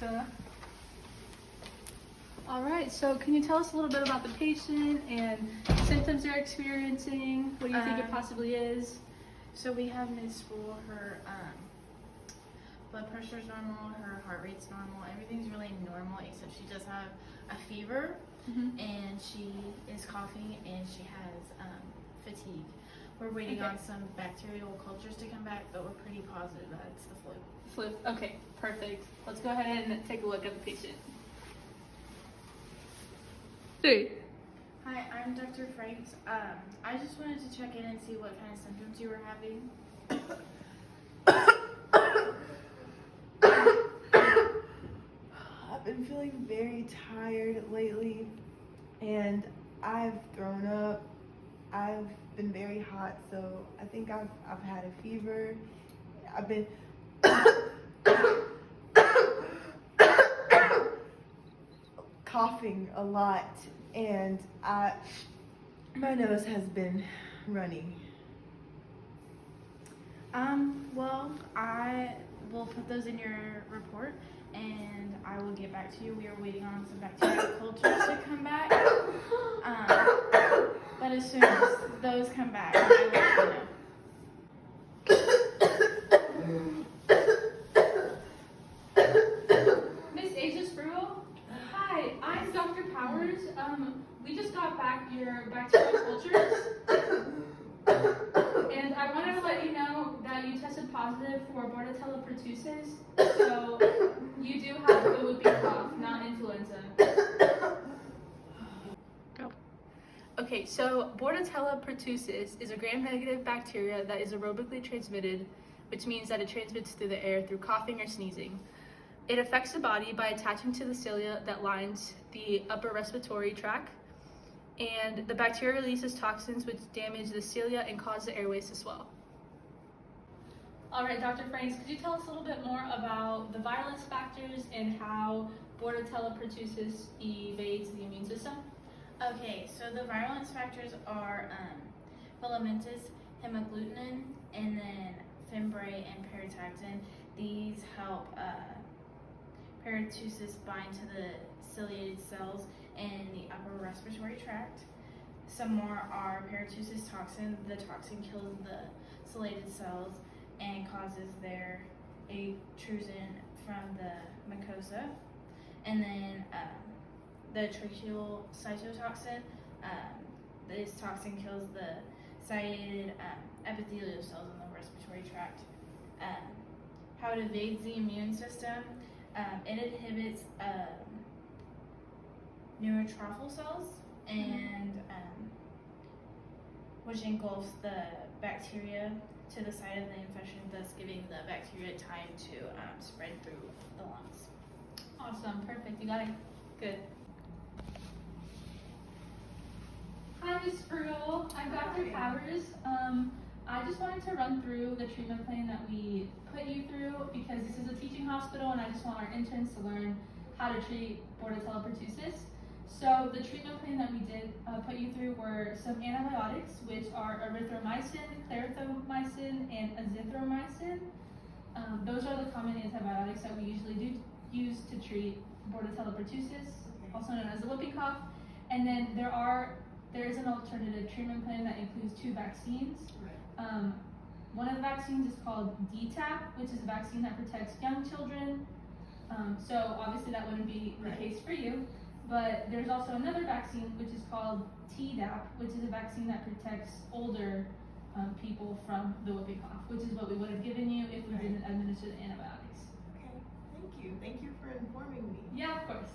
Samantha. All right, so can you tell us a little bit about the patient and symptoms they're experiencing? What do you think it possibly is? So we have Miss Rule. Her blood pressure is normal, her heart rate's normal, everything's really normal except she does have a fever and she is coughing and she has fatigue. We're waiting on some bacterial cultures to come back, but we're pretty positive that it's the flu. Flu. Okay, perfect. Let's go ahead and take a look at the patient. 3. Hi, I'm Dr. Franks. I just wanted to check in and see what kind of symptoms you were having. I've been feeling very tired lately and I've thrown up. I've been very hot, so I think I've had a fever. I've been coughing a lot and my nose has been running. Well, I will put those in your report and I will get back to you. We are waiting on some bacterial cultures to come back. But as soon as those come back, I will let you know. Miss Asia Spruill? Hi, I'm Dr. Powers. We just got back your bacterial cultures. And I wanted to let you know that you tested positive for Bordetella pertussis. So you do have the whooping cough, not influenza. Go. Okay, so Bordetella pertussis is a gram-negative bacteria that is aerobically transmitted, which means that it transmits through the air through coughing or sneezing. It affects the body by attaching to the cilia that lines the upper respiratory tract, and the bacteria releases toxins which damage the cilia and cause the airways to swell. All right, Dr. Franks, could you tell us a little bit more about the virulence factors and how Bordetella pertussis evades the immune system? Okay, so the virulence factors are filamentous, hemagglutinin, and then fimbriae and peritactin. These help pertussis bind to the ciliated cells in the upper respiratory tract. Some more are pertussis toxin. The toxin kills the ciliated cells and causes their intrusion from the mucosa. And then the tracheal cytotoxin. This toxin kills the ciliated epithelial cells in the respiratory tract. How it evades the immune system. It inhibits neutrophil cells and which engulfs the bacteria to the site of the infection, thus giving the bacteria time to spread through the lungs. Awesome, perfect, you got it. Good. Hi, Ms. Spruill. I'm Dr. Powers. I just wanted to run through the treatment plan that we put you through because this is a teaching hospital and I just want our interns to learn how to treat Bordetella pertussis. So the treatment plan that we did put you through were some antibiotics, which are erythromycin, clarithromycin, and azithromycin. Those are the common antibiotics that we usually do use to treat Bordetella pertussis, also known as the whooping cough. And then there is an alternative treatment plan that includes 2 vaccines. One of the vaccines is called DTaP, which is a vaccine that protects young children. So obviously that wouldn't be the case for you. But there's also another vaccine which is called Tdap, which is a vaccine that protects older people from the whooping cough, which is what we would have given you if we didn't administer the antibiotics. Okay, thank you. Thank you for informing me. Yeah, of course.